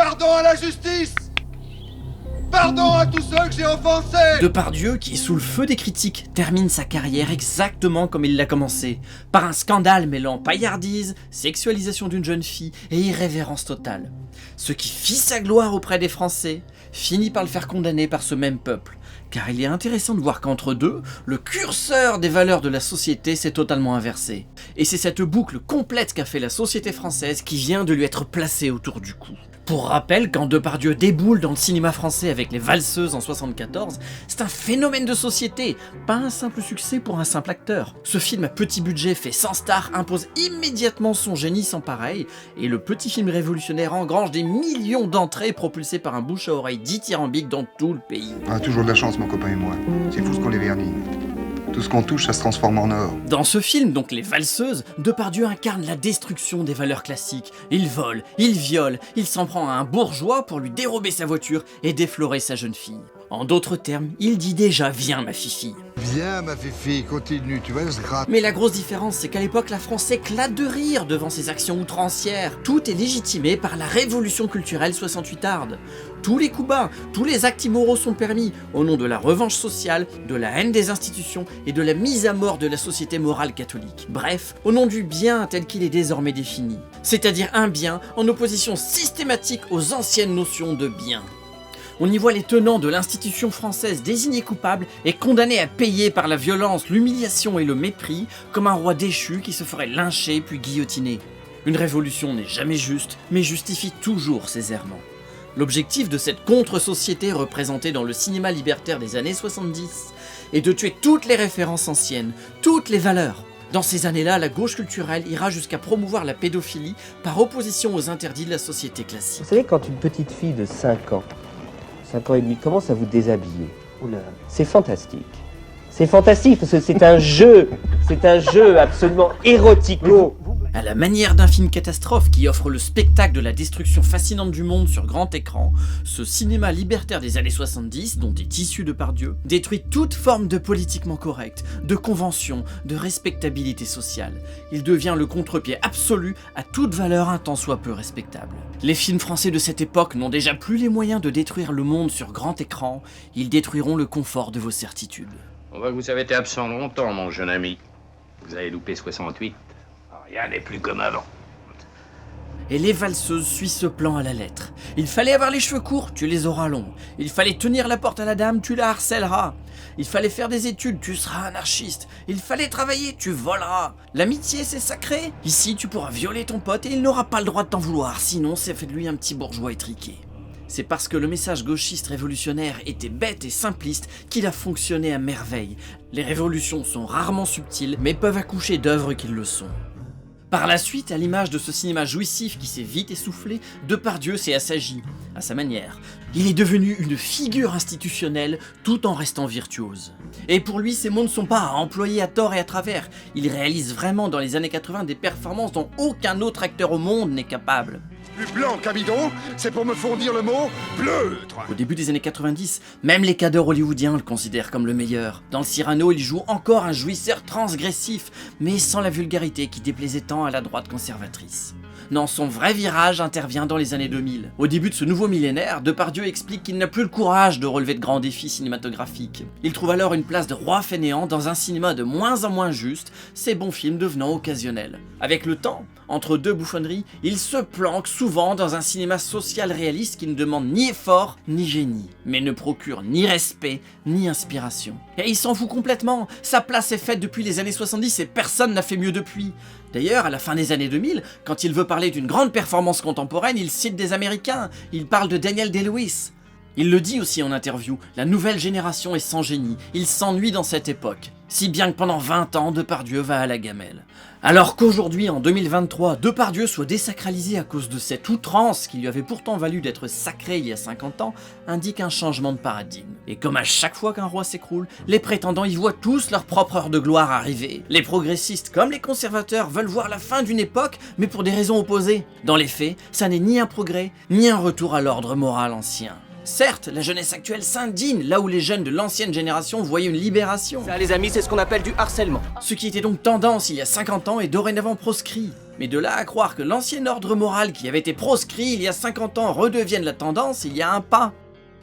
Pardon à la justice! Pardon à tous ceux que j'ai offensés! Depardieu, qui est sous le feu des critiques, termine sa carrière exactement comme il l'a commencé, par un scandale mêlant paillardise, sexualisation d'une jeune fille et irrévérence totale. Ce qui fit sa gloire auprès des Français, finit par le faire condamner par ce même peuple, car il est intéressant de voir qu'entre deux, le curseur des valeurs de la société s'est totalement inversé. Et c'est cette boucle complète qu'a fait la société française qui vient de lui être placée autour du cou. Pour rappel, quand Depardieu déboule dans le cinéma français avec Les Valseuses en 1974, c'est un phénomène de société, pas un simple succès pour un simple acteur. Ce film à petit budget fait 100 stars impose immédiatement son génie sans pareil, et le petit film révolutionnaire engrange des millions d'entrées propulsées par un bouche à oreille dithyrambique dans tout le pays. On a toujours de la chance, mon copain et moi. C'est fou ce qu'on les vernit. Tout ce qu'on touche, ça se transforme en or. Dans ce film, donc Les Valseuses, Depardieu incarne la destruction des valeurs classiques. Il vole, il viole, il s'en prend à un bourgeois pour lui dérober sa voiture et déflorer sa jeune fille. En d'autres termes, il dit déjà « Viens ma fifi ». Viens, ma fifi, continue, tu vas se gratter. Mais la grosse différence, c'est qu'à l'époque, la France éclate de rire devant ces actions outrancières. Tout est légitimé par la révolution culturelle 68arde. Tous les coups bas, tous les actes immoraux sont permis, au nom de la revanche sociale, de la haine des institutions et de la mise à mort de la société morale catholique. Bref, au nom du bien tel qu'il est désormais défini. C'est-à-dire un bien en opposition systématique aux anciennes notions de bien. On y voit les tenants de l'institution française désignés coupables et condamnés à payer par la violence, l'humiliation et le mépris, comme un roi déchu qui se ferait lyncher puis guillotiner. Une révolution n'est jamais juste, mais justifie toujours ses errements. L'objectif de cette contre-société représentée dans le cinéma libertaire des années 70 est de tuer toutes les références anciennes, toutes les valeurs. Dans ces années-là, la gauche culturelle ira jusqu'à promouvoir la pédophilie par opposition aux interdits de la société classique. Vous savez, quand une petite fille de 5 ans et demi, commence à vous déshabiller. Oula, c'est fantastique. C'est fantastique parce que c'est un jeu absolument érotico. À la manière d'un film catastrophe qui offre le spectacle de la destruction fascinante du monde sur grand écran, ce cinéma libertaire des années 70, dont est issu Depardieu, détruit toute forme de politiquement correct, de convention, de respectabilité sociale. Il devient le contre-pied absolu à toute valeur un tant soit peu respectable. Les films français de cette époque n'ont déjà plus les moyens de détruire le monde sur grand écran, ils détruiront le confort de vos certitudes. On voit que vous avez été absent longtemps, mon jeune ami. Vous avez loupé 68. Rien n'est plus comme avant. Et Les Valseuses suit ce plan à la lettre. Il fallait avoir les cheveux courts, tu les auras longs. Il fallait tenir la porte à la dame, tu la harcèleras. Il fallait faire des études, tu seras anarchiste. Il fallait travailler, tu voleras. L'amitié, c'est sacré. Ici, tu pourras violer ton pote et il n'aura pas le droit de t'en vouloir, sinon c'est fait de lui un petit bourgeois étriqué. C'est parce que le message gauchiste révolutionnaire était bête et simpliste qu'il a fonctionné à merveille. Les révolutions sont rarement subtiles, mais peuvent accoucher d'œuvres qui le sont. Par la suite, à l'image de ce cinéma jouissif qui s'est vite essoufflé, Depardieu s'est assagi, à sa manière. Il est devenu une figure institutionnelle tout en restant virtuose. Et pour lui, ces mots ne sont pas à employer à tort et à travers. Il réalise vraiment dans les années 80 des performances dont aucun autre acteur au monde n'est capable. Plus blanc qu'un bidon, c'est pour me fournir le mot bleutre. Au début des années 90, même les cadors hollywoodiens le considèrent comme le meilleur. Dans le Cyrano, il joue encore un jouisseur transgressif, mais sans la vulgarité qui déplaisait tant à la droite conservatrice. Non, son vrai virage intervient dans les années 2000. Au début de ce nouveau millénaire, Depardieu explique qu'il n'a plus le courage de relever de grands défis cinématographiques. Il trouve alors une place de roi fainéant dans un cinéma de moins en moins juste, ses bons films devenant occasionnels. Avec le temps, entre deux bouffonneries, il se planque souvent dans un cinéma social réaliste qui ne demande ni effort ni génie, mais ne procure ni respect ni inspiration. Et il s'en fout complètement, sa place est faite depuis les années 70 et personne n'a fait mieux depuis. D'ailleurs, à la fin des années 2000, quand il veut parler d'une grande performance contemporaine, il cite des Américains, il parle de Daniel Day-Lewis. Il le dit aussi en interview, la nouvelle génération est sans génie, il s'ennuie dans cette époque. Si bien que pendant 20 ans, Depardieu va à la gamelle. Alors qu'aujourd'hui, en 2023, Depardieu soit désacralisé à cause de cette outrance qui lui avait pourtant valu d'être sacré il y a 50 ans, indique un changement de paradigme. Et comme à chaque fois qu'un roi s'écroule, les prétendants y voient tous leur propre heure de gloire arriver. Les progressistes comme les conservateurs veulent voir la fin d'une époque, mais pour des raisons opposées. Dans les faits, ça n'est ni un progrès, ni un retour à l'ordre moral ancien. Certes, la jeunesse actuelle s'indigne là où les jeunes de l'ancienne génération voyaient une libération. Ça, les amis, c'est ce qu'on appelle du harcèlement. Ce qui était donc tendance il y a 50 ans est dorénavant proscrit. Mais de là à croire que l'ancien ordre moral qui avait été proscrit il y a 50 ans redevienne la tendance, il y a un pas.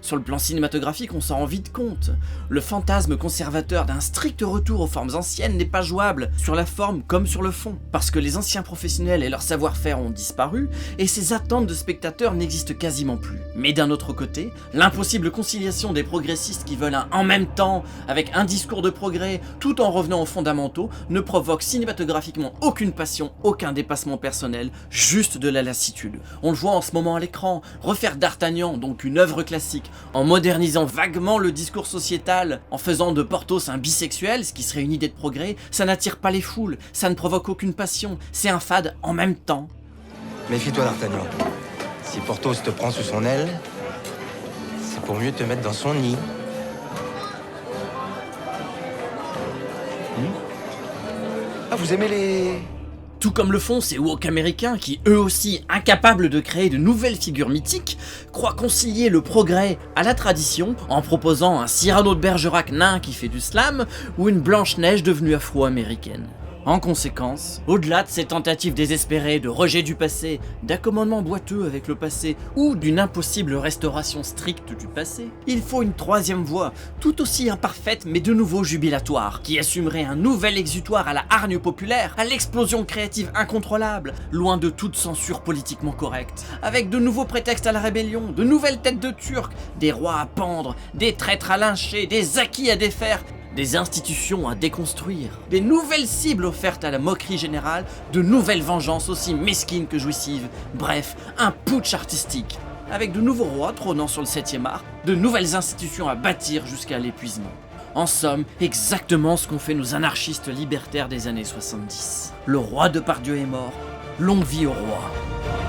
Sur le plan cinématographique, on s'en rend vite compte. Le fantasme conservateur d'un strict retour aux formes anciennes n'est pas jouable, sur la forme comme sur le fond, parce que les anciens professionnels et leur savoir-faire ont disparu, et ces attentes de spectateurs n'existent quasiment plus. Mais d'un autre côté, l'impossible conciliation des progressistes qui veulent un en même temps, avec un discours de progrès, tout en revenant aux fondamentaux, ne provoque cinématographiquement aucune passion, aucun dépassement personnel, juste de la lassitude. On le voit en ce moment à l'écran, refaire D'Artagnan, donc une œuvre classique, en modernisant vaguement le discours sociétal, en faisant de Porthos un bisexuel, ce qui serait une idée de progrès, ça n'attire pas les foules, ça ne provoque aucune passion, c'est un fade en même temps. Méfie-toi, D'Artagnan. Si Porthos te prend sous son aile, c'est pour mieux te mettre dans son nid. Ah, vous aimez les... Tout comme le font ces woke américains qui, eux aussi, incapables de créer de nouvelles figures mythiques, croient concilier le progrès à la tradition en proposant un Cyrano de Bergerac nain qui fait du slam ou une Blanche-Neige devenue afro-américaine. En conséquence, au-delà de ces tentatives désespérées de rejet du passé, d'accommodement boiteux avec le passé ou d'une impossible restauration stricte du passé, il faut une troisième voie, tout aussi imparfaite mais de nouveau jubilatoire, qui assumerait un nouvel exutoire à la hargne populaire, à l'explosion créative incontrôlable, loin de toute censure politiquement correcte, avec de nouveaux prétextes à la rébellion, de nouvelles têtes de Turcs, des rois à pendre, des traîtres à lyncher, des acquis à défaire, des institutions à déconstruire, des nouvelles cibles offertes à la moquerie générale, de nouvelles vengeances aussi mesquines que jouissives, bref, un putsch artistique, avec de nouveaux rois trônant sur le 7e art, de nouvelles institutions à bâtir jusqu'à l'épuisement. En somme, exactement ce qu'ont fait nos anarchistes libertaires des années 70. Le roi Depardieu est mort, longue vie au roi.